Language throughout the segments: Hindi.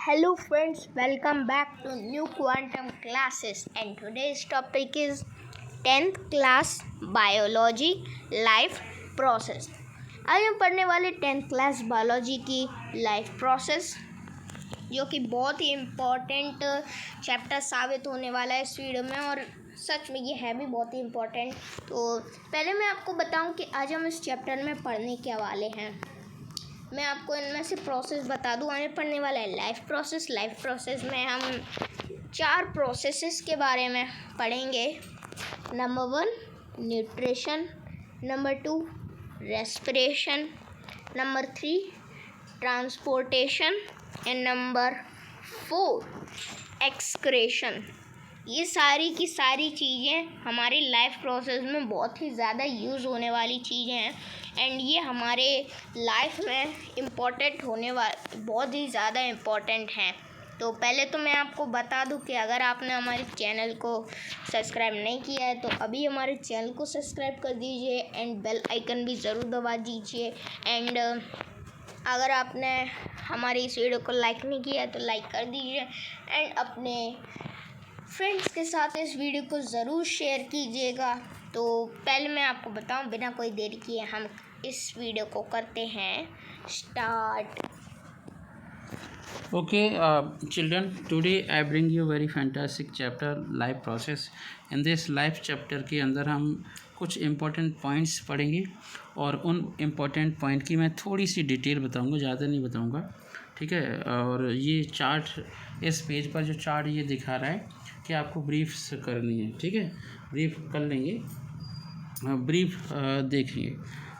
Hello friends, welcome back to new quantum classes and today's topic is 10th class biology life process। आज हम पढ़ने वाले 10th क्लास बायोलॉजी की लाइफ प्रोसेस जो कि बहुत ही इम्पोर्टेंट चैप्टर साबित होने वाला है इस वीडियो में और सच में ये है भी बहुत ही इम्पोर्टेंट। तो पहले मैं आपको बताऊं कि आज हम इस चैप्टर में पढ़ने क्या वाले हैं। मैं आपको इनमें से प्रोसेस बता दूं। हमें पढ़ने वाला है लाइफ प्रोसेस में हम 4 प्रोसेसेस के बारे में पढ़ेंगे। Number 1 nutrition, number 2 respiration, number 3 transportation and number 4 excretion. ये सारी की सारी चीज़ें हमारी लाइफ प्रोसेस में बहुत ही ज़्यादा यूज़ होने वाली चीज़ें हैं एंड ये हमारे लाइफ में इम्पोर्टेंट होने वाले बहुत ही ज़्यादा इम्पोर्टेंट हैं। तो पहले तो मैं आपको बता दूं कि अगर आपने हमारे चैनल को सब्सक्राइब नहीं किया है तो अभी हमारे चैनल को सब्सक्राइब कर दीजिए एंड बेल आइकन भी ज़रूर दबा दीजिए। एंड अगर आपने हमारी इस वीडियो को लाइक नहीं किया है तो लाइक कर दीजिए एंड अपने फ्रेंड्स के साथ इस वीडियो को ज़रूर शेयर कीजिएगा। तो पहले मैं आपको बताऊं, बिना कोई देरी किए हम इस वीडियो को करते हैं start. Okay, children, today I bring you very fantastic chapter life process. In this life chapter के अंदर हम कुछ important points पढ़ेंगे और उन important point की मैं थोड़ी सी डिटेल बताऊंगा, ज़्यादा नहीं बताऊंगा, ठीक है। और ये चार्ट इस पेज पर जो चार्ट ये दिखा रहा है कि आपको ब्रीफ्स करनी है, ठीक है। ब्रीफ कर लेंगे, ब्रीफ देखेंगे।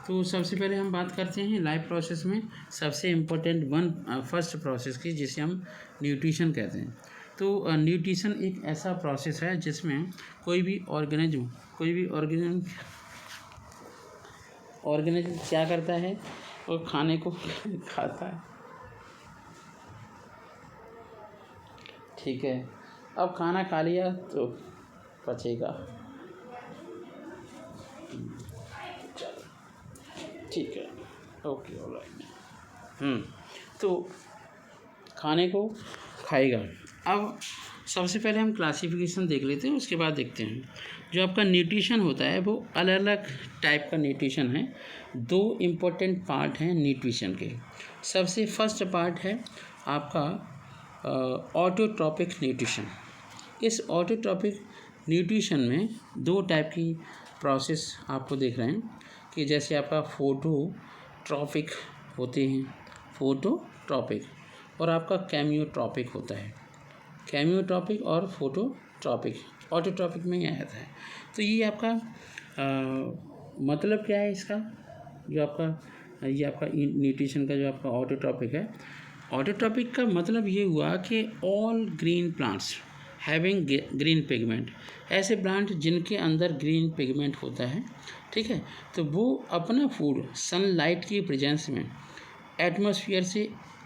तो सबसे पहले हम बात करते हैं लाइफ प्रोसेस में सबसे इम्पोर्टेंट फर्स्ट प्रोसेस की, जिसे हम न्यूट्रिशन कहते हैं। तो न्यूट्रिशन एक ऐसा प्रोसेस है जिसमें कोई भी ऑर्गेनिज्म क्या करता है और खाने को खाता है, ठीक है। अब खाना खा लिया तो पचेगा, ठीक है, ओके, ऑलराइट। तो खाने को खाएगा। अब सबसे पहले हम क्लासिफिकेशन देख लेते हैं, उसके बाद देखते हैं जो आपका न्यूट्रिशन होता है वो अलग अलग टाइप का न्यूट्रिशन है। 2 इम्पोर्टेंट पार्ट हैं न्यूट्रिशन के। सबसे फर्स्ट पार्ट है आपका ऑटोट्रॉपिक न्यूट्रिशन। इस ऑटोट्रॉपिक न्यूट्रिशन में 2 टाइप की प्रोसेस आपको देख रहे हैं कि जैसे आपका फोटोट्रॉपिक होते हैं, फोटोट्रॉपिक, और आपका कैमियोट्रॉपिक होता है। कैमियोट्रॉपिक और फोटोट्रॉपिक, ऑटोट्रॉपिक में ही आता है। तो ये आपका मतलब क्या है इसका, जो आपका ये आपका न्यूट्रिशन का जो आपका ऑटोट्रॉपिक है। ऑटोट्रॉपिक का मतलब ये हुआ कि all green plants having green pigment, ऐसे प्लांट जिनके अंदर ग्रीन पिगमेंट होता है, ठीक है। तो वो अपना फूड सनलाइट की प्रेजेंस में एटमॉस्फेयर से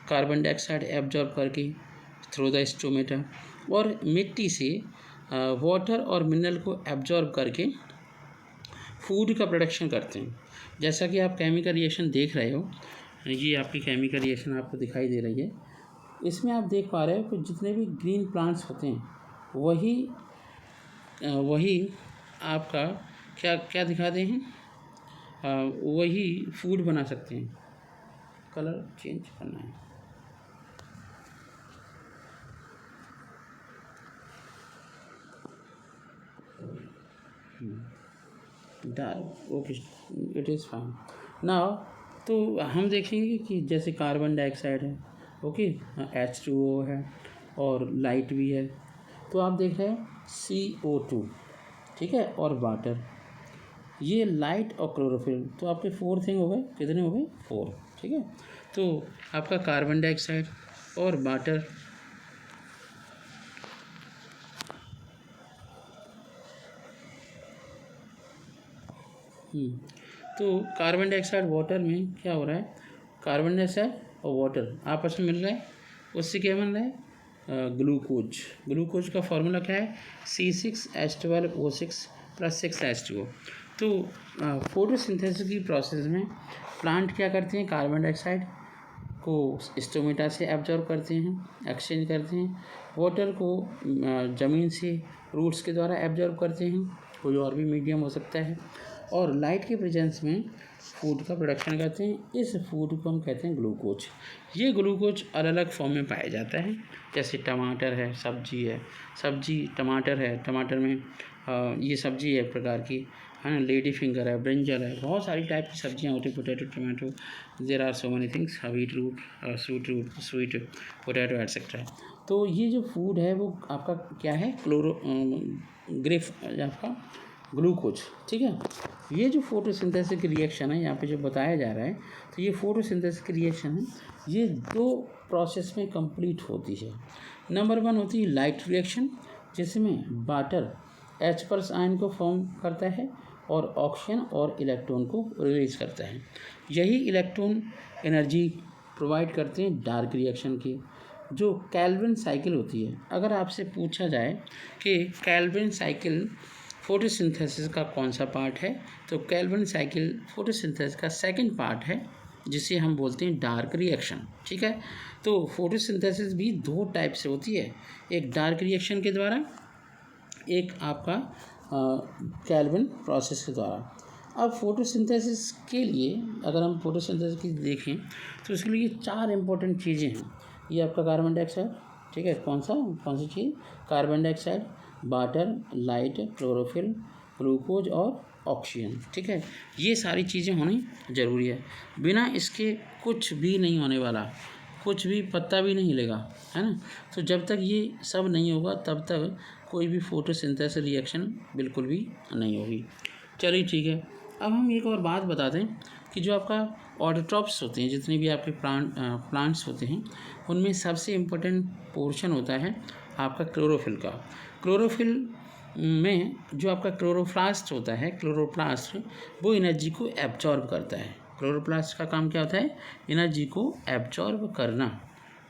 कार्बन डाइऑक्साइड एब्जॉर्ब करके थ्रू द स्टोमेटा और मिट्टी से वाटर और मिनरल को एब्जॉर्ब करके फूड का प्रोडक्शन करते हैं। जैसा कि आप केमिकल रिएक्शन देख रहे हो, ये आपकी केमिकल रिएक्शन आपको दिखाई दे रही है। इसमें आप देख पा रहे हो कि जितने भी ग्रीन प्लांट्स होते हैं वही आपका क्या दिखाते हैं, वही फूड बना सकते हैं। कलर चेंज करना है, dark, okay, it is fine now. तो हम देखेंगे कि जैसे कार्बन डाइऑक्साइड है, ओके, H2O है और लाइट भी है। तो आप देख रहे हैं CO2, ठीक है, और वाटर, ये लाइट और क्लोरोफिल। तो आपके 4 थिंग हो गए, कितने हो गए, 4, ठीक है। तो आपका कार्बन डाइऑक्साइड और वाटर, तो कार्बन डाइऑक्साइड वाटर में क्या हो रहा है, कार्बन डाइऑक्साइड और वाटर आपस में मिल रहा है, उससे क्या बन रहा है, ग्लूकोज। ग्लूकोज का फॉर्मूला क्या है, C6H12O6 + 6H2O। तो फोटोसिंथेसिस की प्रोसेस में प्लांट क्या करते हैं, कार्बन डाइऑक्साइड को स्टोमेटा से एब्जॉर्ब करते हैं, एक्सचेंज करते हैं। वाटर को ज़मीन से रूट्स के द्वारा एब्जॉर्ब करते हैं, कोई और भी मीडियम हो सकता है। और लाइट के प्रेजेंस में फूड का प्रोडक्शन करते हैं। इस फूड को हम कहते हैं ग्लूकोज। ये ग्लूकोज अलग अलग फॉर्म में पाया जाता है, जैसे टमाटर है, सब्जी टमाटर है, टमाटर में ये सब्जी है एक प्रकार की, है ना, लेडी फिंगर है, ब्रिंजल है, बहुत सारी टाइप की सब्जियाँ होती हैं, potato, tomato, there are so many things, beet root, sweet potato etcetera. तो ये जो फूड है वो आपका क्या है, ग्रेफ आपका ग्लूकोज, ठीक है। ये जो फोटोसिंथेसिस की रिएक्शन है यहाँ पे जो बताया जा रहा है, तो ये फोटोसिंथेसिस की रिएक्शन है, ये 2 प्रोसेस में कंप्लीट होती है। नंबर 1 होती है लाइट रिएक्शन, जिसमें वाटर H+ आयन को फॉर्म करता है और ऑक्सीजन और इलेक्ट्रॉन को रिलीज करता है। यही इलेक्ट्रॉन एनर्जी प्रोवाइड करते हैं डार्क रिएक्शन की, जो कैल्विन साइकिल होती है। अगर आपसे पूछा जाए कि कैल्विन साइकिल फोटोसिंथेसिस का कौन सा पार्ट है, तो कैल्विन साइकिल फोटोसिंथेसिस का सेकंड पार्ट है, जिसे हम बोलते हैं डार्क रिएक्शन, ठीक है। तो फोटोसिंथेसिस भी 2 टाइप से होती है, एक डार्क रिएक्शन के द्वारा, एक आपका कैल्विन प्रोसेस के द्वारा। अब फोटोसिंथेसिस के लिए अगर हम फोटोसिंथेसिस की देखें तो इसके लिए 4 इंपॉर्टेंट चीज़ें हैं। ये आपका कार्बन डाइऑक्साइड, ठीक है, कौन सी चीज़, carbon dioxide, water, light, chlorophyll, glucose और ऑक्सीजन, ठीक है। ये सारी चीज़ें होनी ज़रूरी है, बिना इसके कुछ भी नहीं होने वाला, कुछ भी पत्ता भी नहीं हिलेगा, है ना। तो जब तक ये सब नहीं होगा तब तक कोई भी फोटोसिंथेसिस रिएक्शन बिल्कुल भी नहीं होगी। चलिए ठीक है, अब हम एक और बात बता दें कि जो आपका ऑटोट्रॉप्स होते हैं, जितने भी आपके प्लांट्स होते हैं, उनमें सबसे इम्पोर्टेंट पोर्शन होता है आपका क्लोरोफिल का। क्लोरोफिल में जो आपका क्लोरोप्लास्ट होता है, क्लोरोप्लास्ट वो एनर्जी को एब्जॉर्ब करता है। क्लोरोप्लास्ट का काम क्या होता है, एनर्जी को एब्जॉर्ब करना,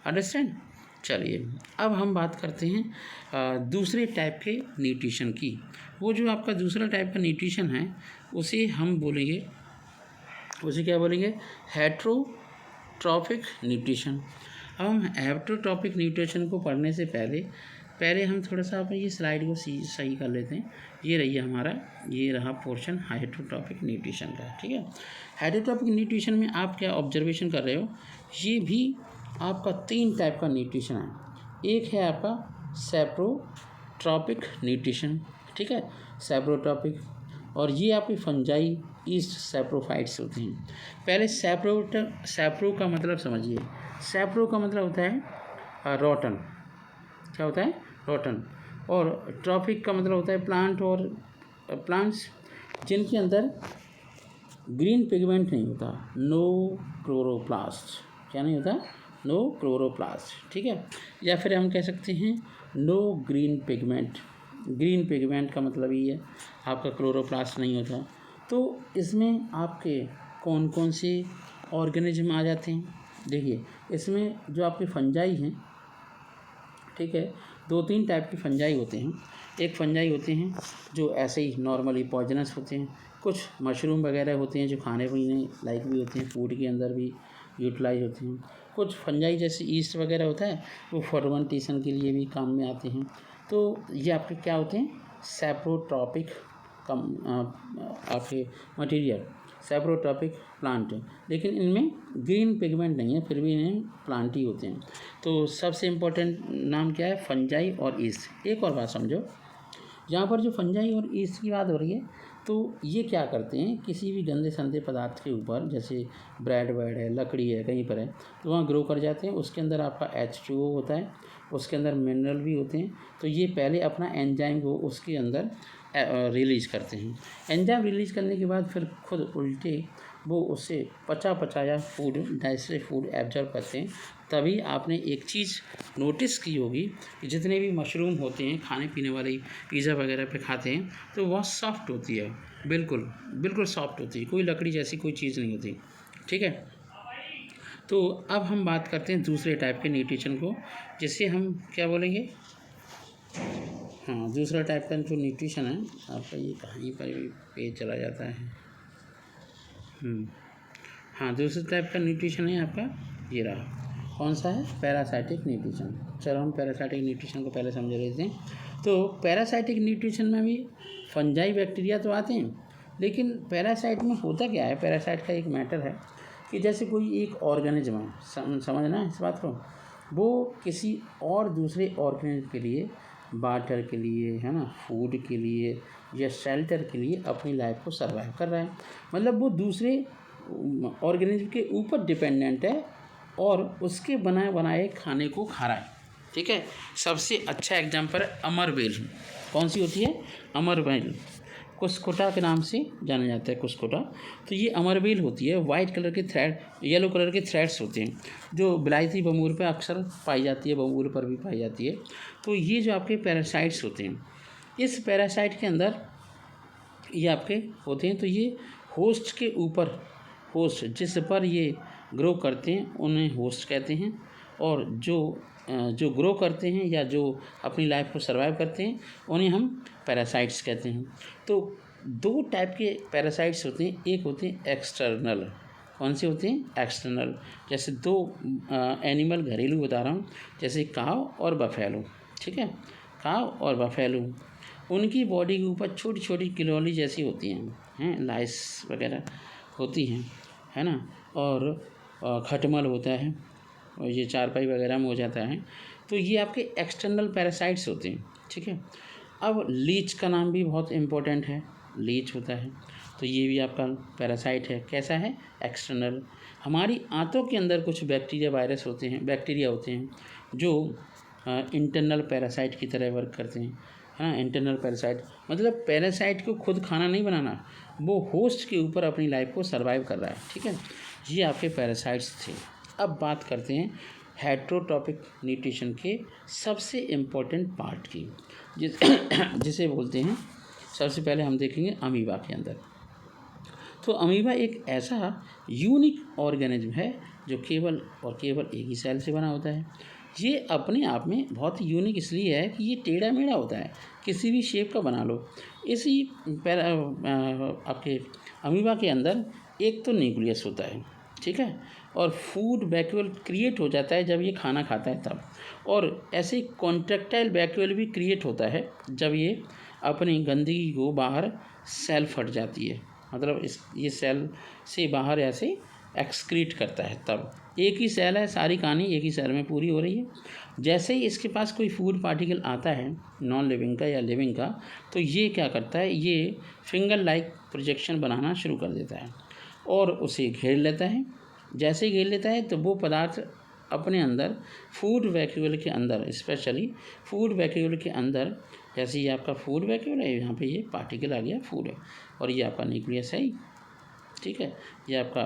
अंडरस्टैंड। चलिए अब हम बात करते हैं दूसरे टाइप के न्यूट्रिशन की। वो जो आपका दूसरा टाइप का न्यूट्रिशन है उसे हम बोलेंगे, उसे क्या बोलेंगे, हेट्रोट्रॉपिक न्यूट्रिशन। अब हम हेट्रोट्रॉपिक न्यूट्रिशन को पढ़ने से पहले हम थोड़ा सा अपनी ये स्लाइड को सही कर लेते हैं। ये रही हमारा, ये रहा पोर्शन हेट्रोट्रॉपिक न्यूट्रिशन का, ठीक है। हेट्रोट्रॉपिक न्यूट्रिशन में आप क्या ऑब्जर्वेशन कर रहे हो, ये भी आपका 3 टाइप का न्यूट्रिशन है। एक है आपका सैप्रोट्रॉपिक न्यूट्रिशन, ठीक है, सैप्रोट्रॉपिक, और ये आपकी फंजाई ईस्ट सैप्रोफाइट्स होते हैं। पहले सैप्रो का मतलब समझिए, सैप्रो का मतलब होता है रोटन, क्या होता है, रोटन, और ट्रॉपिक का मतलब होता है प्लांट और प्लांट्स जिनके अंदर ग्रीन पिगमेंट नहीं होता, नो क्लोरोप्लास्ट, क्या नहीं होता, नो क्लोरोप्लास्ट, ठीक है। या फिर हम कह सकते हैं no green pigment. Green pigment का मतलब ये है आपका क्लोरोप्लास्ट नहीं होता। तो इसमें आपके कौन कौन से ऑर्गेनिज्म आ जाते हैं, देखिए इसमें जो आपके फंजाई हैं, ठीक है, 2-3 टाइप के फंजाई होते हैं। एक फंजाई होते हैं जो ऐसे ही नॉर्मली पॉइजनस होते हैं, कुछ मशरूम वगैरह होते हैं जो खाने पीने लायक भी होते हैं, फूड के अंदर भी यूटिलाइज होते हैं। कुछ फंजाई जैसे ईस्ट वगैरह होता है वो फर्मेंटेशन के लिए भी काम में आते हैं। तो ये आपके क्या होते हैं, सैप्रोट्रॉपिक आपके मटेरियल, सैप्रोट्रॉपिक प्लांट है, लेकिन इनमें ग्रीन पिगमेंट नहीं है, फिर भी इन्हें प्लांट ही होते हैं। तो सबसे इम्पोर्टेंट नाम क्या है, फंजाई और ईस्ट। एक और बात समझो, यहाँ पर जो फंजाई और ईस्ट की बात हो रही है, तो ये क्या करते हैं, किसी भी गंदे संदे पदार्थ के ऊपर, जैसे ब्रेड वेड है, लकड़ी है, कहीं पर है, तो वहाँ ग्रो कर जाते हैं। उसके अंदर आपका H2O होता है, उसके अंदर मिनरल भी होते हैं। तो ये पहले अपना एंजाइम को उसके अंदर रिलीज़ करते हैं। एंजाइम रिलीज़ करने के बाद फिर खुद उल्टे वो उससे पचाया फूड, डाइजेस्टेड फूड एब्जॉर्ब करते हैं। तभी आपने एक चीज़ नोटिस की होगी कि जितने भी मशरूम होते हैं खाने पीने वाले, पिज़्ज़ा वगैरह पे खाते हैं, तो वह सॉफ्ट होती है, बिल्कुल सॉफ्ट होती है, कोई लकड़ी जैसी कोई चीज़ नहीं होती, ठीक है। तो अब हम बात करते हैं दूसरे टाइप के न्यूट्रिशन को, जिसे हम क्या बोलेंगे, हाँ, दूसरा टाइप का जो न्यूट्रिशन है आपका, ये कहीं पर भी पेज चला जाता है, हाँ, दूसरे टाइप का न्यूट्रिशन है आपका ये रहा, कौन सा है, पैरासाइटिक न्यूट्रिशन। चलो हम पैरासाइटिक न्यूट्रिशन को पहले समझ लेते हैं। तो पैरासाइटिक न्यूट्रिशन में भी फंजाई बैक्टीरिया तो आते हैं, लेकिन पैरासाइट में होता क्या है, पैरासाइट का एक मैटर है कि जैसे कोई एक ऑर्गेनिज्म है, समझना है इस बात को, वो किसी और दूसरे ऑर्गेनिज्म के लिए, वाटर के लिए, है ना, फूड के लिए या शेल्टर के लिए अपनी लाइफ को सर्वाइव कर रहा है। मतलब वो दूसरे ऑर्गेनिज्म के ऊपर डिपेंडेंट है और उसके बनाए खाने को खा रहा है। ठीक है, सबसे अच्छा एग्जाम्पल है अमरबेल। कौन सी होती है, अमरबेल, कुस्कुटा के नाम से जाना जाता है, कुस्कुटा। तो ये अमरबेल होती है, वाइट कलर के थ्रेड, येलो कलर के थ्रेड्स होते हैं, जो बिलायती बमूर पे अक्सर पाई जाती है, बमूर पर भी पाई जाती है। तो ये जो आपके पैरासाइट्स होते हैं, इस पैरासाइट के अंदर ये आपके होते हैं। तो ये होस्ट के ऊपर, होस्ट जिस पर ये ग्रो करते हैं उन्हें होस्ट कहते हैं, और जो ग्रो करते हैं या जो अपनी लाइफ को सर्वाइव करते हैं उन्हें हम पैरासाइट्स कहते हैं। तो दो टाइप के पैरासाइट्स होते हैं, एक होते हैं एक्सटर्नल। कौन से होते हैं, एक्सटर्नल। जैसे दो एनिमल घरेलू बता रहा हूँ, जैसे काव और बफेलो। ठीक है, काव और बफेलो, उनकी बॉडी के ऊपर छोटी छोटी किलोली जैसी होती हैं, लाइस वगैरह होती हैं, है ना, और खटमल होता है, और ये चारपाई वगैरह में हो जाता है। तो ये आपके एक्सटर्नल पैरासाइट्स होते हैं। ठीक है, अब लीच का नाम भी बहुत इम्पोर्टेंट है, लीच होता है, तो ये भी आपका पैरासाइट है। कैसा है, एक्सटर्नल। हमारी आंतों के अंदर कुछ बैक्टीरिया वायरस होते हैं, बैक्टीरिया होते हैं जो इंटरनल पैरासाइट की तरह वर्क करते हैं। हाँ, इंटरनल पैरासाइट मतलब पैरासाइट को खुद खाना नहीं बनाना, वो होस्ट के ऊपर अपनी लाइफ को सर्वाइव कर रहा है। ठीक है, ये आपके पैरासाइट्स थे। अब बात करते हैं हेट्रोट्रॉपिक न्यूट्रिशन के सबसे इम्पोर्टेंट पार्ट की, जिसे बोलते हैं, सबसे पहले हम देखेंगे अमीबा के अंदर। तो अमीबा एक ऐसा यूनिक ऑर्गेनिज्म है जो केवल और केवल एक ही सेल से बना होता है। ये अपने आप में बहुत यूनिक इसलिए है कि ये टेढ़ा मेढ़ा होता है, किसी भी शेप का बना लो। इसी आपके अमीबा के अंदर एक तो न्यूक्लियस होता है, ठीक है, और फूड वैक्यूल क्रिएट हो जाता है जब ये खाना खाता है तब, और ऐसे कॉन्ट्रैक्टाइल वैक्यूल भी क्रिएट होता है जब ये अपनी गंदगी को बाहर सेल फट जाती है, मतलब ये सेल से बाहर ऐसे एक्सक्रीट करता है तब। एक ही सेल है, सारी कहानी एक ही सेल में पूरी हो रही है। जैसे ही इसके पास कोई फूड पार्टिकल आता है, नॉन लिविंग का या लिविंग का, तो ये क्या करता है, ये फिंगर लाइक प्रोजेक्शन बनाना शुरू कर देता है और उसे घेर लेता है। जैसे ही घेर लेता है तो वो पदार्थ अपने अंदर फूड वैक्यूल के अंदर, स्पेशली फूड वैक्यूल के अंदर, जैसे ये आपका फूड वैक्यूल है, यहाँ पे ये पार्टिकल आ गया फूड है, और ये आपका न्यूक्लियस है ही, ठीक है, ये आपका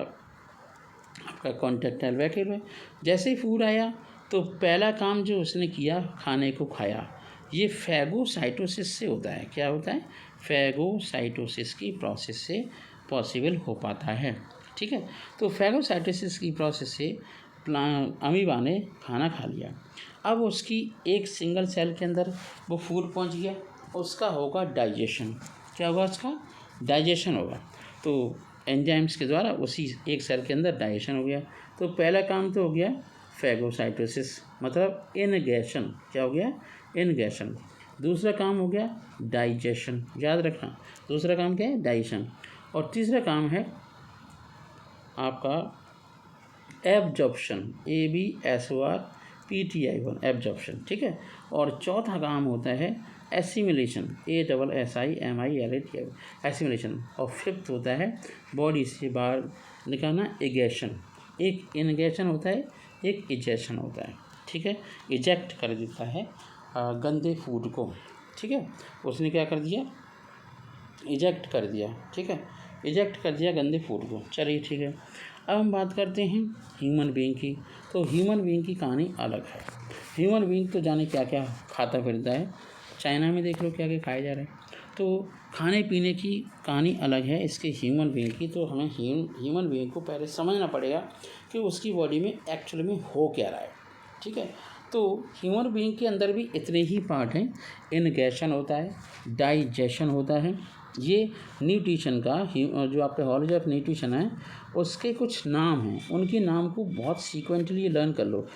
कॉन्ट्रैक्टाइल वैक्यूल है। जैसे ही फूड आया तो पहला काम जो उसने किया, खाने को खाया। ये फैगोसाइटोसिस से होता है। क्या होता है, फैगोसाइटोसिस की प्रोसेस से पॉसिबल हो पाता है। ठीक है, तो फैगोसाइटोसिस की प्रोसेस से अमीबा ने खाना खा लिया। अब उसकी एक सिंगल सेल के अंदर वो फूड पहुंच गया, उसका होगा डाइजेशन। क्या होगा, उसका डाइजेशन होगा। तो एंजाइम्स के द्वारा उसी एक सेल के अंदर डाइजेशन हो गया। तो पहला काम तो हो गया फैगोसाइटोसिस, मतलब इनगेशन। क्या हो गया, इनगेशन। दूसरा काम हो गया डाइजेशन, याद रखना, दूसरा काम क्या है, डाइजेशन। और तीसरा काम है आपका एब्जॉर्प्शन, ABSORPTI1, एब्जॉर्प्शन। ठीक है, और चौथा काम होता है एसिमिलेशन, ASSIMILATION, एसिमिलेशन। और फिफ्थ होता है बॉडी से बाहर निकालना, इगेशन। एक इनगेशन होता है, एक इजेक्शन होता है। ठीक है, इजेक्ट कर देता है गंदे फूड को। ठीक है, उसने क्या कर दिया, इजेक्ट कर दिया। ठीक है, इजेक्ट कर दिया गंदे फूड को। चलिए ठीक है, अब हम बात करते हैं ह्यूमन बीइंग की। तो ह्यूमन बीइंग की कहानी अलग है। ह्यूमन बीइंग तो जाने क्या क्या खाता फिरता है, चाइना में देख लो क्या क्या खाया जा रहा है। तो खाने पीने की कहानी अलग है इसके ह्यूमन बीइंग की। तो हमें ह्यूमन बीइंग को पहले समझना पड़ेगा कि उसकी बॉडी में एक्चुअली में हो क्या रहा है। ठीक है, तो ह्यूमन बीइंग के अंदर भी इतने ही पार्ट हैं। इनगेशन होता है, डाइजेशन होता है, ये न्यूट्रिशन का जो आपका हॉलोजी ऑफ न्यूट्रिशन है उसके कुछ नाम हैं, उनके नाम को बहुत सीक्वेंटली लर्न कर लो।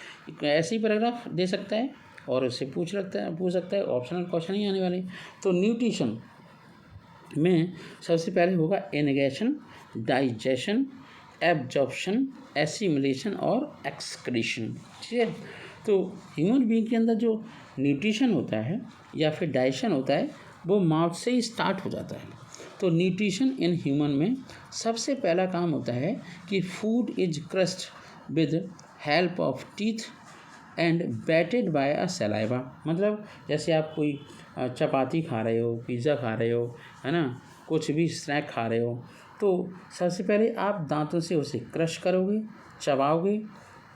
ऐसे ही पैराग्राफ दे सकता है और उससे पूछ सकता है, ऑप्शनल क्वेश्चन ही आने वाले। तो न्यूट्रिशन में सबसे पहले होगा इनगेशन, डाइजेशन, एब्जॉर्प्शन, एसिमिलेशन और एक्सक्रीशन। ठीक है, तो ह्यूमन बीइंग के अंदर जो न्यूट्रिशन होता है या फिर डाइजेशन होता है वो माउथ से ही स्टार्ट हो जाता है। तो न्यूट्रिशन इन ह्यूमन में सबसे पहला काम होता है कि food is crushed with help of teeth and wetted by a saliva. मतलब जैसे आप कोई चपाती खा रहे हो, पिज़्ज़ा खा रहे हो, है ना, कुछ भी स्नैक खा रहे हो, तो सबसे पहले आप दांतों से उसे क्रश करोगे, चबाओगे,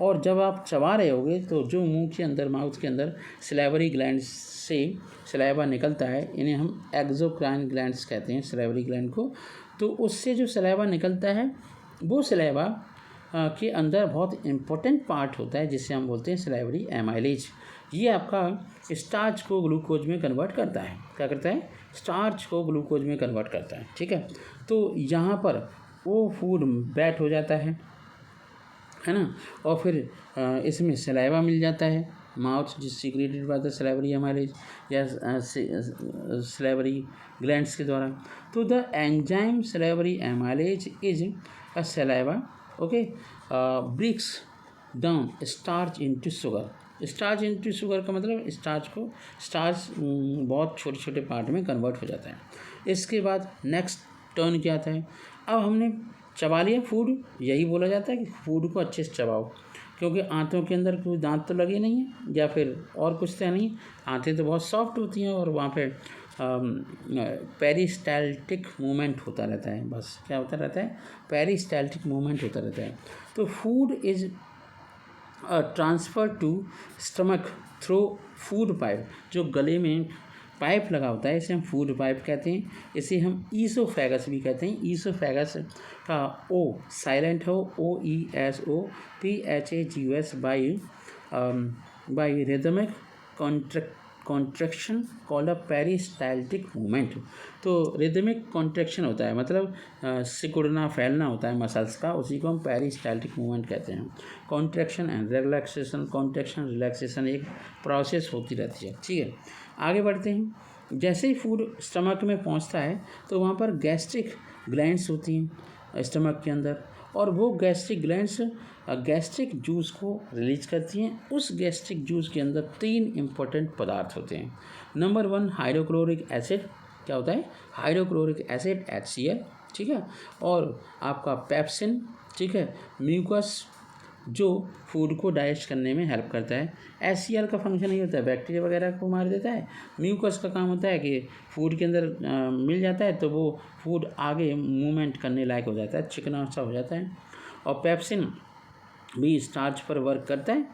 और जब आप चबा रहे होगे तो जो मुंह के अंदर, माउथ के अंदर सलाइवरी ग्लैंड से सलाइवा निकलता है, इन्हें हम एक्सोक्राइन ग्लैंड्स कहते हैं, सलाइवरी ग्लैंड को। तो उससे जो सलाइवा निकलता है वो सलाइवा के अंदर बहुत इम्पोर्टेंट पार्ट होता है जिसे हम बोलते हैं सलाइवरी एमाइलेज। ये आपका स्टार्च को ग्लूकोज में कन्वर्ट करता है। क्या करता है? स्टार्च को ग्लूकोज में कन्वर्ट करता है। ठीक है, तो यहाँ पर वो फूड बैट हो जाता है ना, और फिर इसमें सलाइवा मिल जाता है, माउथ जिस secreted by the salivary amylase या सलाइवरी ग्लैंड्स के द्वारा। तो the enzyme salivary amylase is a saliva okay breaks down starch into sugar. Starch into sugar का मतलब स्टार्च बहुत छोटे छोटे पार्ट में कन्वर्ट हो जाता है। इसके बाद नेक्स्ट टर्न क्या आता है? अब हमने चबा लिया फूड, यही बोला जाता है कि फूड को अच्छे से चबाओ, क्योंकि आंतों के अंदर कोई दांत तो लगे नहीं है या फिर और कुछ तो नहीं, आंतें तो बहुत सॉफ्ट होती हैं और वहाँ पे पेरिस्टाल्टिक मूवमेंट होता रहता है। बस क्या होता रहता है? पेरिस्टाल्टिक मूवमेंट होता रहता है। तो food is transfer to stomach through food pipe. जो गले में पाइप लगा होता है इसे हम फूड पाइप कहते हैं। इसे हम ईसोफेगस भी कहते हैं। ईसोफेगस का ओ साइलेंट हो, OESOPHAGUS by rhythmic contraction called a peristaltic movement. तो रिदमिक कॉन्ट्रैक्शन होता है, मतलब सिकुड़ना फैलना होता है मसल्स का, उसी को हम पेरिस्टाल्टिक मूवमेंट कहते हैं। Contraction and relaxation, contraction relaxation एक प्रोसेस होती रहती है। ठीक है, आगे बढ़ते हैं। जैसे ही फूड स्टमक में पहुंचता है तो वहाँ पर गैस्ट्रिक ग्लैंड्स होती हैं स्टमक के अंदर, और वो गैस्ट्रिक ग्लैंड्स गैस्ट्रिक जूस को रिलीज करती हैं। उस गैस्ट्रिक जूस के अंदर 3 इम्पोर्टेंट पदार्थ होते हैं। Number 1 hydrochloric acid. क्या होता है? Hydrochloric acid HCl। ठीक है, और आपका पेप्सिन। ठीक है, म्यूकस जो फूड को डाइजेस्ट करने में हेल्प करता है। HCl का फंक्शन ये होता है बैक्टीरिया वगैरह को मार देता है। म्यूकस का काम होता है कि फूड के अंदर मिल जाता है तो वो फूड आगे मूवमेंट करने लायक हो जाता है, चिकना सा हो जाता है। और पेप्सिन भी स्टार्च पर वर्क करता है।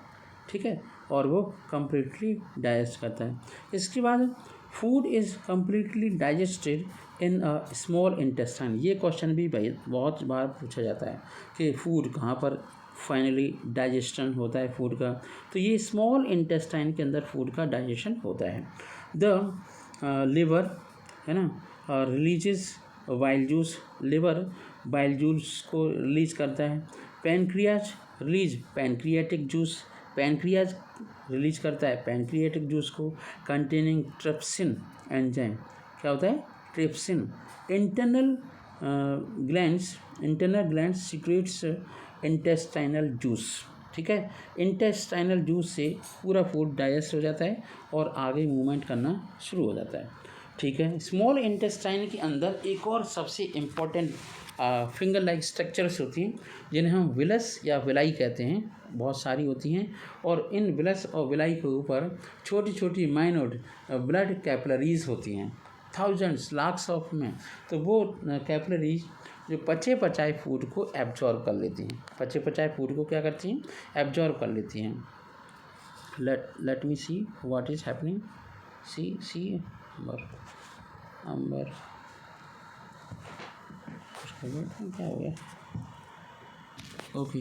ठीक है, और वो कम्प्लीटली डाइजेस्ट करता है। इसके बाद food is completely digested in a small intestine. ये क्वेश्चन भी भाई बहुत बार पूछा जाता है कि फूड कहाँ पर फाइनली डाइजेशन होता है फूड का। तो ये स्मॉल इंटेस्टाइन के अंदर फूड का डाइजेशन होता है। द लिवर है ना releases bile juice. Liver bile juice को रिलीज करता है। Pancreas release pancreatic juice. Pancreas release करता है पैनक्रियाटिक जूस को कंटेनिंग ट्रिप्सिन एंजाइम। क्या होता है? Trypsin. Internal glands secrets intestinal juice. ठीक है, इंटेस्टाइनल जूस से पूरा फूड डाइजेस्ट हो जाता है और आगे मूवमेंट करना शुरू हो जाता है। ठीक है, स्मॉल इंटेस्टाइन के अंदर एक और सबसे इम्पोर्टेंट फिंगर लाइक स्ट्रक्चर्स होती हैं जिन्हें हम विलस या विलाई कहते हैं। बहुत सारी होती हैं और इन विलस और विलाई के ऊपर छोटी छोटी माइन्यूट ब्लड कैपिलरीज होती हैं, थाउजेंड्स लाख्स ऑफ में। तो वो कैपिलरीज जो पचे पचाए फूड को एब्जॉर्ब कर लेती हैं। पचे पचाए फूड को क्या करती हैं? एब्जॉर्ब कर लेती हैं। Let me see what is happening. See अंबर क्या हो गया? ओके,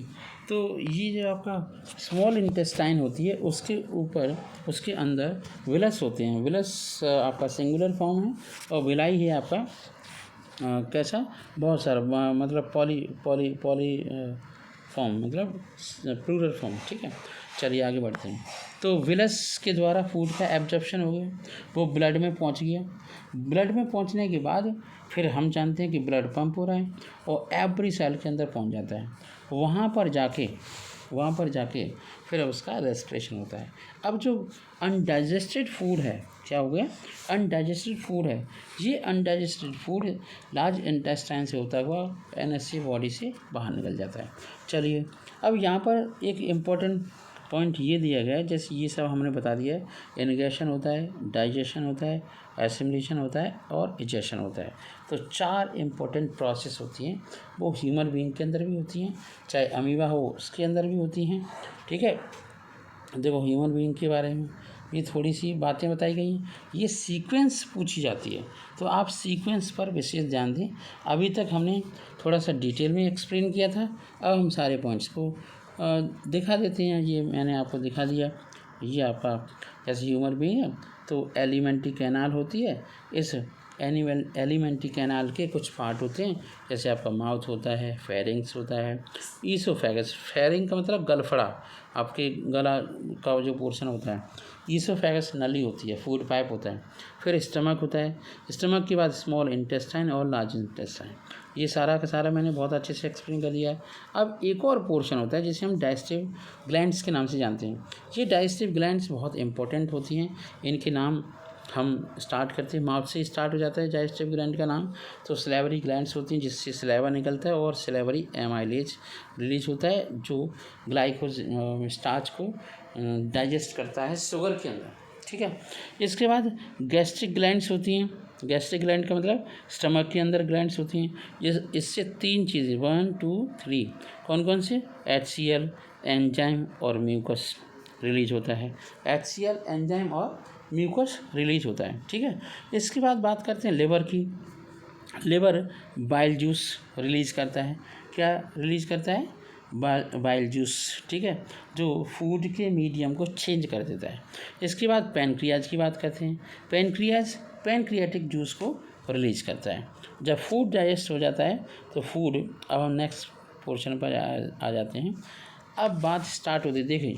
तो ये जो आपका स्मॉल इंटेस्टाइन होती है उसके ऊपर उसके अंदर विलस होते हैं। विलस आपका सिंगुलर फॉर्म है और विलाई है आपका कैसा, बहुत सारा मतलब पॉली पॉली पॉली फॉर्म, मतलब प्लूरल फॉर्म, ठीक है। चलिए आगे बढ़ते हैं। तो विलस के द्वारा फूड का एब्जॉर्प्शन हो गया, वो ब्लड में पहुंच गया। ब्लड में पहुंचने के बाद फिर हम जानते हैं कि ब्लड पंप हो रहा है और एवरी सेल के अंदर पहुंच जाता है। वहाँ पर जाके फिर उसका रेस्पिरेशन होता है। अब जो अनडाइजेस्टेड फूड है, क्या हो गया, अनडाइजेस्टेड फूड है, ये अनडाइजेस्टेड फूड लार्ज इंटेस्टाइन से होता हुआ एनएससी बॉडी से बाहर निकल जाता है। चलिए अब यहाँ पर एक इम्पोर्टेंट पॉइंट ये दिया गया है, जैसे ये सब हमने बता दिया है, इन्गेशन होता है, डाइजेशन होता है, एसिमिलेशन होता है और इजेशन होता है। तो 4 इम्पोर्टेंट प्रोसेस होती हैं, वो ह्यूमन बीइंग के अंदर भी होती हैं, चाहे अमीबा हो उसके अंदर भी होती हैं, ठीक है। देखो ह्यूमन बीइंग के बारे में ये थोड़ी सी बातें बताई गई हैं, ये सीक्वेंस पूछी जाती है, तो आप सीक्वेंस पर विशेष ध्यान दें। अभी तक हमने थोड़ा सा डिटेल में एक्सप्लेन किया था, अब हम सारे पॉइंट्स को दिखा देते हैं। ये मैंने आपको दिखा दिया, ये आपका जैसे ह्यूमन बीइंग है तो एलिमेंट्री कैनाल होती है, इस एलिमेंट्री कैनाल के कुछ पार्ट होते हैं, जैसे आपका माउथ होता है, फेरिंग्स होता है, ईसोफेगस, फेरिंग का मतलब गलफड़ा, आपके गला का जो पोर्शन होता है, ईसोफेगस नली होती है, फूड पाइप होता है, फिर स्टमक होता है, स्टमक के बाद स्मॉल इंटेस्टाइन और लार्ज इंटेस्टाइन। ये सारा का सारा मैंने बहुत अच्छे से एक्सप्लेन कर दिया है। अब एक और पोर्शन होता है जिसे हम डाइजेस्टिव ग्लैंड्स के नाम से जानते हैं। ये डाइजेस्टिव ग्लैंड्स बहुत इंपॉर्टेंट होती हैं, इनके नाम हम स्टार्ट करते हैं, माउथ से स्टार्ट हो जाता है डाइजेस्टिव ग्लैंड का नाम। तो सलेवरी ग्लैंड्स होती हैं जिससे सलेवा निकलता है और सलेवरी एमाइलेज रिलीज होता है, जो ग्लाइकोज स्टार्च को डाइजेस्ट करता है शुगर के अंदर, ठीक है। इसके बाद गैस्ट्रिक ग्लैंड्स होती हैं, गैस्ट्रिक ग्लैंड का मतलब स्टमक के अंदर ग्लैंड्स होती हैं। इससे 3 चीज़ें 1 2 3 कौन कौन से, HCl, एंजाइम और म्यूकस रिलीज होता है, HCl, एंजाइम और म्यूकस रिलीज होता है, ठीक है। इसके बाद बात करते हैं लिवर की। लिवर बाइल जूस रिलीज करता है, क्या रिलीज करता है, बाइल जूस, ठीक है, जो फूड के मीडियम को चेंज कर देता है। इसके बाद पैनक्रियाज की बात करते हैं। पैनक्रियाज पैनक्रियाटिक जूस को रिलीज करता है। जब फूड डाइजेस्ट हो जाता है तो फूड, अब हम नेक्स्ट पोर्शन पर आ जाते हैं। अब बात स्टार्ट होती है, देखिए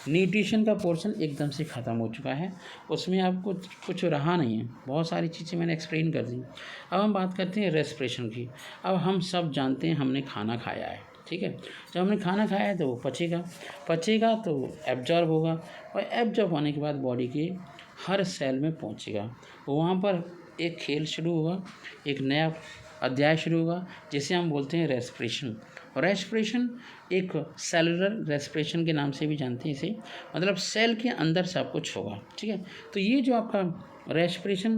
न्यूट्रिशन का पोर्शन एकदम से ख़त्म हो चुका है, उसमें आपको कुछ रहा नहीं है, बहुत सारी चीज़ें मैंने एक्सप्लेन कर दी। अब हम बात करते हैं रेस्पिरेशन की। अब हम सब जानते हैं हमने खाना खाया है, ठीक है, जब हमने खाना खाया है तो वो पचेगा तो एब्जॉर्ब होगा, और एब्जॉर्ब होने के बाद बॉडी के हर सेल में पहुंचेगा। वहाँ पर एक खेल शुरू होगा, एक नया अध्याय शुरू होगा, जिसे हम बोलते हैं रेस्पिरेशन। और रेस्पिरेशन एक सेलुलर रेस्पिरेशन के नाम से भी जानते हैं इसे, मतलब सेल के अंदर सब कुछ होगा, ठीक है। तो ये जो आपका रेस्पिरेशन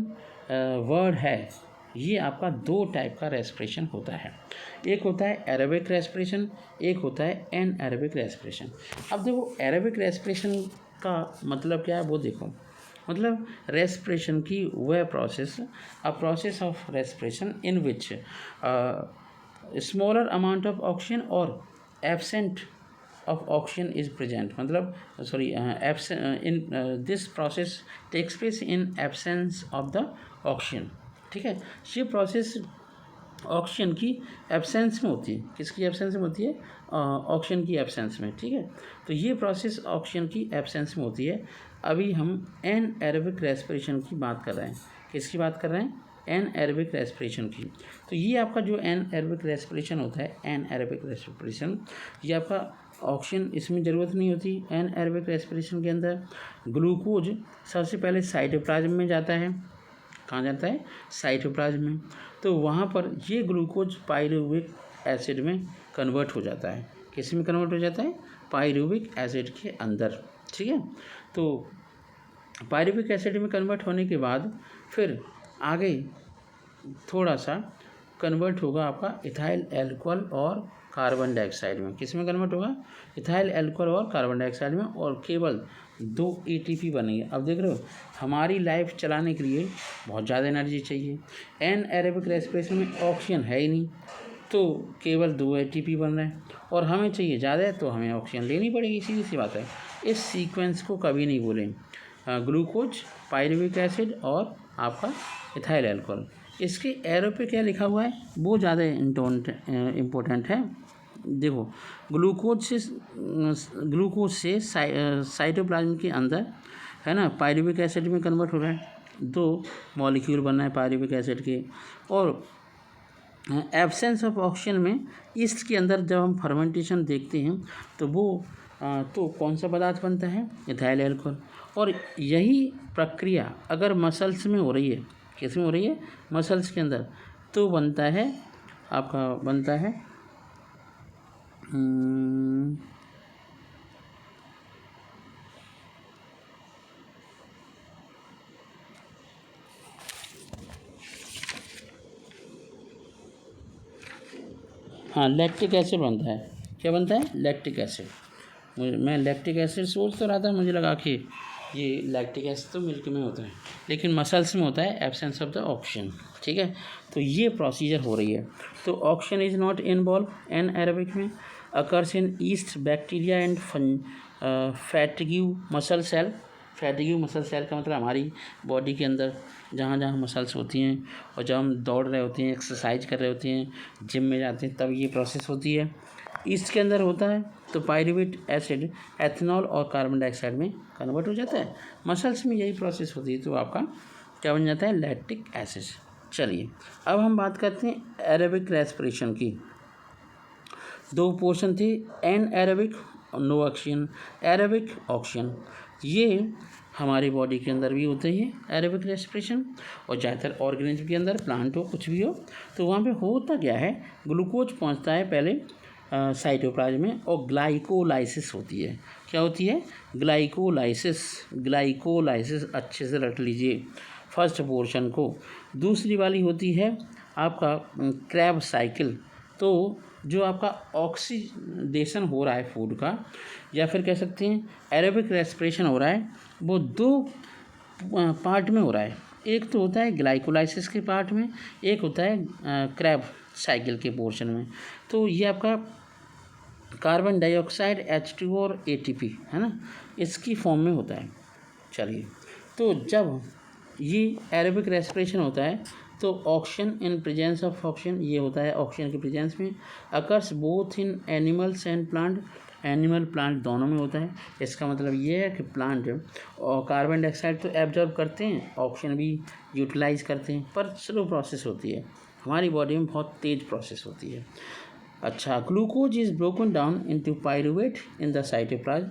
वर्ड है, ये आपका 2 टाइप का रेस्पिरेशन होता है, एक होता है एरोबिक रेस्पिरेशन, एक होता है एनएरोबिक रेस्पिरेशन। अब देखो एरोबिक रेस्पिरेशन का मतलब क्या है वो देखो, मतलब रेस्पिरेशन की वह process, a process of respiration in which smaller amount of oxygen और absent of oxygen is present, मतलब sorry in this process takes place in absence of the oxygen, ठीक है। ये प्रोसेस ऑक्सीजन की एब्सेंस में होती है, किसकी एब्सेंस में होती है, ऑक्सीजन की एब्सेंस में, ठीक है। तो ये प्रोसेस ऑक्सीजन की एब्सेंस में होती है। अभी हम एनएरोबिक रेस्पिरेशन की बात कर रहे हैं, किसकी बात कर रहे हैं, एनएरोबिक रेस्पिरेशन की। तो ये आपका जो एनएरोबिक रेस्पिरेशन होता है, एनएरोबिक रेस्पिरेशन, ये आपका ऑक्सीजन इसमें ज़रूरत नहीं होती। एनएरोबिक रेस्पिरेशन के अंदर ग्लूकोज सबसे पहले साइटोप्लाज्म में जाता है, कहाँ जाता है, साइटोप्लाज्म में। तो वहाँ पर ये ग्लूकोज पायरुविक एसिड में कन्वर्ट हो जाता है, किस में कन्वर्ट हो जाता है, पायरुविक एसिड के अंदर, ठीक है। तो पायरुविक एसिड में कन्वर्ट होने के बाद फिर आगे थोड़ा सा कन्वर्ट होगा आपका इथाइल एल्कोहल और कार्बन डाइऑक्साइड में, किस में कन्वर्ट होगा, इथाइल एल्कोहल और कार्बन डाइऑक्साइड में, और केवल 2 ATP बनेंगे। अब देख रहे हो हमारी लाइफ चलाने के लिए बहुत ज़्यादा एनर्जी चाहिए, एनएरोबिक रेस्पिरेशन में ऑक्सीजन है ही नहीं, तो केवल 2 ATP बन रहे हैं, और हमें चाहिए ज़्यादा, तो हमें ऑक्सीजन लेनी पड़ेगी, सीधी सी बात है। इस सीक्वेंस को कभी नहीं भूलें, ग्लूकोज, पायरुविक एसिड और आपका इथाइल एल्कोहल, इसके एरो पे क्या लिखा हुआ है वो ज़्यादा इम्पोर्टेंट है। देखो, ग्लूकोज से साइटोप्लाज्म के अंदर है ना पायरुविक एसिड में कन्वर्ट हो रहा है, 2 मॉलिक्यूल बन रहे हैं पायरुविक एसिड के। और एब्सेंस ऑफ ऑक्सीजन में ईस्ट के अंदर जब हम फर्मेंटेशन देखते हैं तो वो तो कौन सा पदार्थ बनता है, इथाइल अल्कोहल। और यही प्रक्रिया अगर मसल्स में हो रही है, किस में हो रही है, मसल्स के अंदर, तो बनता है आपका बनता है हाँ लैक्टिक एसिड बनता है। क्या बनता है, लैक्टिक एसिड। मैं लैक्टिक एसिड सोच तो रहा था, मुझे लगा कि ये लैक्टिक एसिड तो मिल्क में होता है, लेकिन मसल्स में होता है, एब्सेंस ऑफ द ऑक्सीजन। ठीक है, तो ये प्रोसीजर हो रही है। तो oxygen is not involve anaerobic में, occurs in yeast bacteria and fatigue muscle cell. Fatigue muscle cell का मतलब हमारी बॉडी के अंदर जहाँ जहाँ मसल्स होती हैं, और जब हम दौड़ रहे होते हैं, एक्सरसाइज कर रहे होते हैं, जिम में जाते हैं, तब ये प्रोसेस होती है। ईस्ट के अंदर होता है तो पायरुवेट एसिड एथेनॉल और कार्बन डाइऑक्साइड में कन्वर्ट हो जाता है। मसल्स में यही प्रोसेस होती है, तो आपका क्या बन जाता है, लैक्टिक एसिड। चलिए अब हम बात करते हैं एरोबिक रेस्पिरेशन की। 2 पोर्शन थे, anaerobic no oxygen, aerobic oxygen. ये हमारी बॉडी के अंदर भी होते हैं एरोबिक रेस्पिरेशन, और ज़्यादातर ऑर्गेनिज्म के अंदर, प्लांट हो कुछ भी हो, तो वहाँ पे होता क्या है, ग्लूकोज पहुँचता है पहले साइटोप्लाज्म में, और ग्लाइकोलाइसिस होती है। क्या होती है, ग्लाइकोलाइसिस। ग्लाइकोलाइसिस अच्छे से रख लीजिए फर्स्ट पोर्शन को। दूसरी वाली होती है आपका क्रैब साइकिल। तो जो आपका ऑक्सीडेशन हो रहा है फूड का, या फिर कह सकते हैं एरोबिक रेस्पिरेशन हो रहा है, वो 2 पार्ट में हो रहा है। एक तो होता है ग्लाइकोलाइसिस के पार्ट में, एक होता है क्रैब साइकिल के पोर्शन में। तो ये आपका कार्बन डाइऑक्साइड H2 और ATP है ना, इसकी फॉर्म में होता है। चलिए, तो जब ये एरोबिक रेस्पिरेशन होता है तो oxygen in presence of oxygen, ये होता है ऑक्सीजन के प्रेजेंस में, occurs both in animals and plant. Animal plant दोनों में होता है। इसका मतलब ये है कि प्लांट और कार्बन डाइऑक्साइड तो एब्जॉर्ब करते हैं, ऑक्सीजन भी यूटिलाइज करते हैं, पर स्लो प्रोसेस होती है, हमारी बॉडी में बहुत तेज़ प्रोसेस होती है। अच्छा, glucose is broken down into pyruvate in the cytoplasm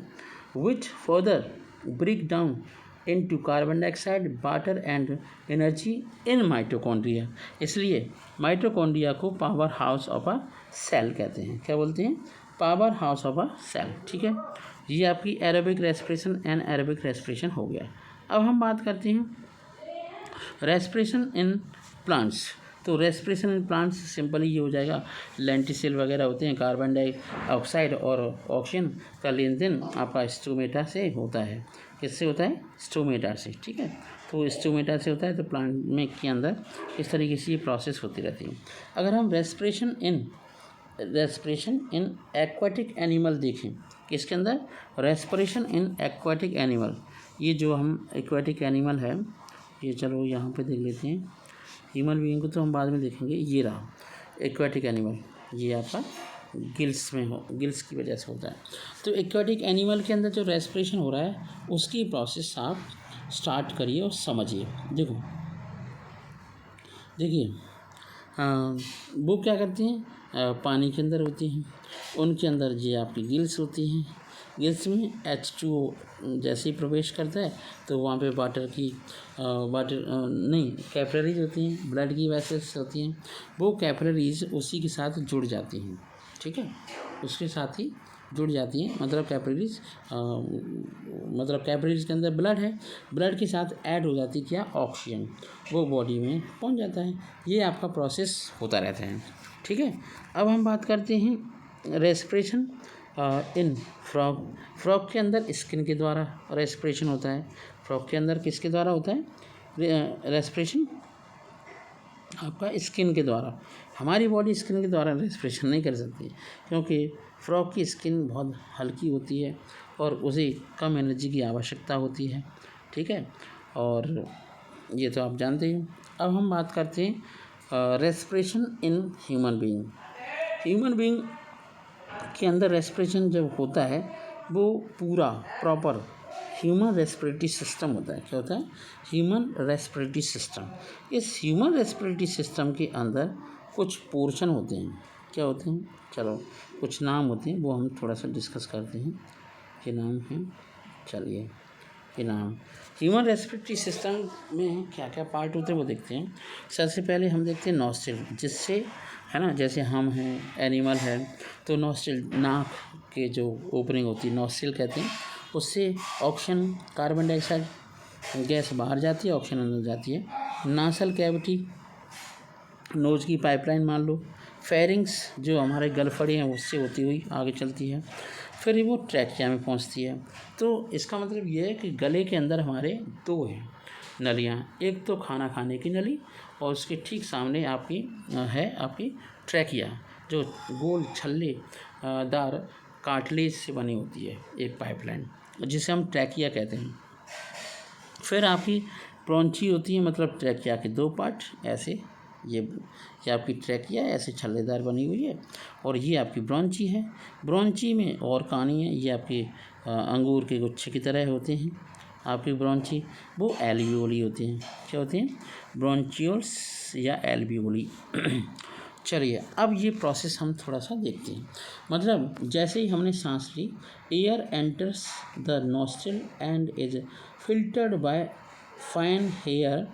which further break down into carbon dioxide, water and energy in mitochondria. इसलिए माइटोकॉन्ड्रिया को power house of a cell कहते हैं। क्या बोलते हैं, power house of a cell. ठीक है, ये आपकी aerobic respiration and aerobic respiration हो गया। अब हम बात करते हैं रेस्पिरेशन इन प्लांट्स। तो रेस्पिरेशन इन प्लांट्स सिंपली ये हो जाएगा, लेंटिसिल वगैरह होते हैं, कार्बन डाइऑक्साइड और ऑक्सीजन का लेन देन आपका स्टोमेटा से होता है। किससे होता है, स्टोमेटा से। ठीक है, तो स्टोमेटा से होता है, तो प्लांट में के अंदर इस तरीके से ये प्रोसेस होती रहती है। अगर हम रेस्पिरेशन इन एक्वाटिक एनिमल देखें, किसके अंदर, रेस्पिरेशन इन एक्वाटिक एनिमल। ये जो हम एक्वाटिक एनिमल है, ये चलो यहाँ पे देख लेते हैं, ह्यूमन बीइंग को तो हम बाद में देखेंगे। ये रहा एक्वाटिक एनिमल, ये आपका गिल्स में हो, गिल्स की वजह से होता है। तो एक्वाटिक एनिमल के अंदर जो रेस्पिरेशन हो रहा है उसकी प्रोसेस आप स्टार्ट करिए और समझिए। देखिए वो क्या करती हैं, पानी के अंदर होती हैं, उनके अंदर ये आपकी गिल्स होती हैं। गिल्स में H2O जैसे ही प्रवेश करता है तो वहाँ पे कैपिलरीज होती हैं, ब्लड की वेसल्स होती हैं, वो कैपिलरीज उसी के साथ जुड़ जाती हैं। ठीक है, उसके साथ ही जुड़ जाती हैं, मतलब कैपिलरीज के अंदर ब्लड है, ब्लड के साथ ऐड हो जाती है क्या, ऑक्सीजन, वो बॉडी में पहुंच जाता है। ये आपका प्रोसेस होता रहता है। ठीक है, अब हम बात करते हैं रेस्पिरेशन इन फ्रॉग। फ्रॉग के अंदर स्किन के द्वारा रेस्पिरेशन होता है। फ्रॉग के अंदर किसके द्वारा होता है रेस्पिरेशन, आपका स्किन के द्वारा। हमारी बॉडी स्किन के द्वारा रेस्पिरेशन नहीं कर सकती, क्योंकि फ्रॉग की स्किन बहुत हल्की होती है और उसे कम एनर्जी की आवश्यकता होती है। ठीक है, और ये तो आप जानते ही हो। अब हम बात करते हैं respiration in human being. Human being के अंदर रेस्पिरेशन जब होता है वो पूरा प्रॉपर ह्यूमन रेस्पिरेटरी सिस्टम होता है। क्या होता है? Human respiratory system. इस ह्यूमन रेस्पिरेटरी सिस्टम के अंदर कुछ पोर्शन होते हैं। क्या होते हैं? चलो कुछ नाम होते हैं, वो हम थोड़ा सा डिस्कस करते हैं। ये नाम है, चलिए ये नाम ह्यूमन रेस्पिरेटरी सिस्टम में क्या क्या पार्ट होते हैं वो देखते हैं। सबसे पहले हम देखते हैं नॉस्ट्रिल, जिससे है ना, जैसे हम हैं, एनिमल है, तो नॉस्ट्रिल नाक के जो ओपनिंग होती है नॉस्ट्रिल कहते हैं, उससे ऑक्सीजन कार्बन डाइऑक्साइड गैस बाहर जाती है, ऑक्सीजन अंदर जाती है। नासल कैविटी नोज की पाइपलाइन मान लो। फेरिंग्स जो हमारे गलफड़े हैं उससे होती हुई आगे चलती है, फिर वो ट्रैकिया में पहुंचती है। तो इसका मतलब ये है कि गले के अंदर हमारे दो हैं नलियाँ, एक तो खाना खाने की नली और उसके ठीक सामने आपकी है आपकी ट्रैकिया, जो गोल छल्ले दार कार्टिलेज से बनी होती है एक पाइपलाइन, जिसे हम ट्रैकिया कहते हैं। फिर आपकी ब्रोंची होती है, मतलब ट्रैकिया के दो पार्ट ऐसे, ये आपकी ट्रैकिया ऐसे छल्लेदार बनी हुई है, और ये आपकी ब्रोंची है। ब्रोंची में और कहानी है, ये आपके अंगूर के गुच्छे की तरह होते हैं। आपकी ब्रोंची वो एल्वियोली होते हैं। क्या होते हैं? ब्रोंचियोल्स या एल्वियोली। चलिए अब ये प्रोसेस हम थोड़ा सा देखते हैं। मतलब जैसे ही हमने सांस ली, air enters the nostril and is filtered by fine hair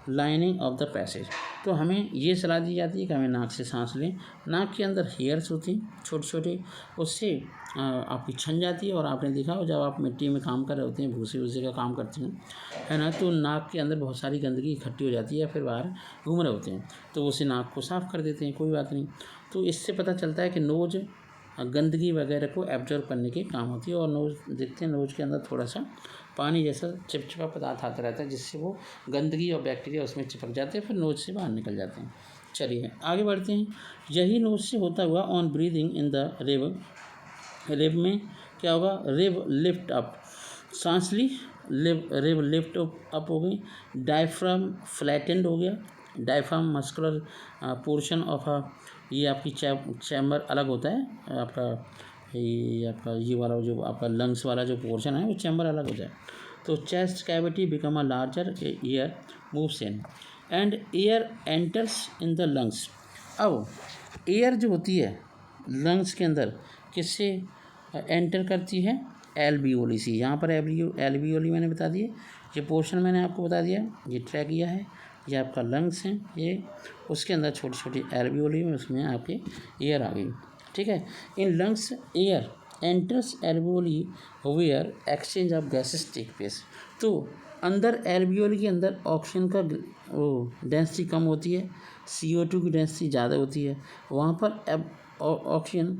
lining of the passage. तो हमें ये सलाह दी जाती है कि हमें नाक से सांस लें। नाक के अंदर हेयर्स होती हैं छोटे छोटे, उससे आपकी छन जाती है। और आपने देखा हो जब आप मिट्टी में काम कर रहे होते हैं, भूसे वूसे का काम करते हैं, है ना, तो नाक के अंदर बहुत सारी गंदगी इकट्ठी हो जाती है, फिर बाहर घूम रहे होते हैं, तो उसे नाक को साफ़ कर देते हैं, कोई बात नहीं। तो इससे पता चलता है कि नोज गंदगी वगैरह को एब्जॉर्ब करने के काम होती है। और नोज देखते हैं, नोज के अंदर थोड़ा सा पानी जैसा चिपचिपा पदार्थ आता रहता है, जिससे वो गंदगी और बैक्टीरिया उसमें चिपक जाते हैं, फिर नोज से बाहर निकल जाते हैं। चलिए आगे बढ़ते हैं। यही नोज से होता हुआ on breathing in the rib में क्या होगा? रिब लिफ्ट अप, सांस ली, रिब लिफ्ट अप हो गई। डायफ्राम फ्लैटेंड हो गया। डायफ्राम मस्कुलर पोर्शन ऑफ ये आपकी चैम्बर अलग होता है आपका, ये वाला जो आपका लंग्स वाला जो पोर्शन है वो चैम्बर अलग हो जाए। तो chest cavity become a larger, air moves in and air enters in the lungs. अब एयर जो होती है लंग्स के अंदर किससे एंटर करती है? एल्वियोली से। यहाँ पर एल्वियोली मैंने बता दिए, ये पोर्शन मैंने आपको बता दिया, ये ट्रैकिया है, ये आपका लंग्स हैं, ये उसके अंदर छोटी छोटी एल्वियोली में उसमें आपके एयर आ गई। ठीक है। In lungs air enters alveoli where exchange of gases take place. तो अंदर एल्वियोली के अंदर ऑक्सीजन का वो डेंसिटी कम होती है, CO2 की डेंसिटी ज़्यादा होती है, वहाँ पर ऑक्सीजन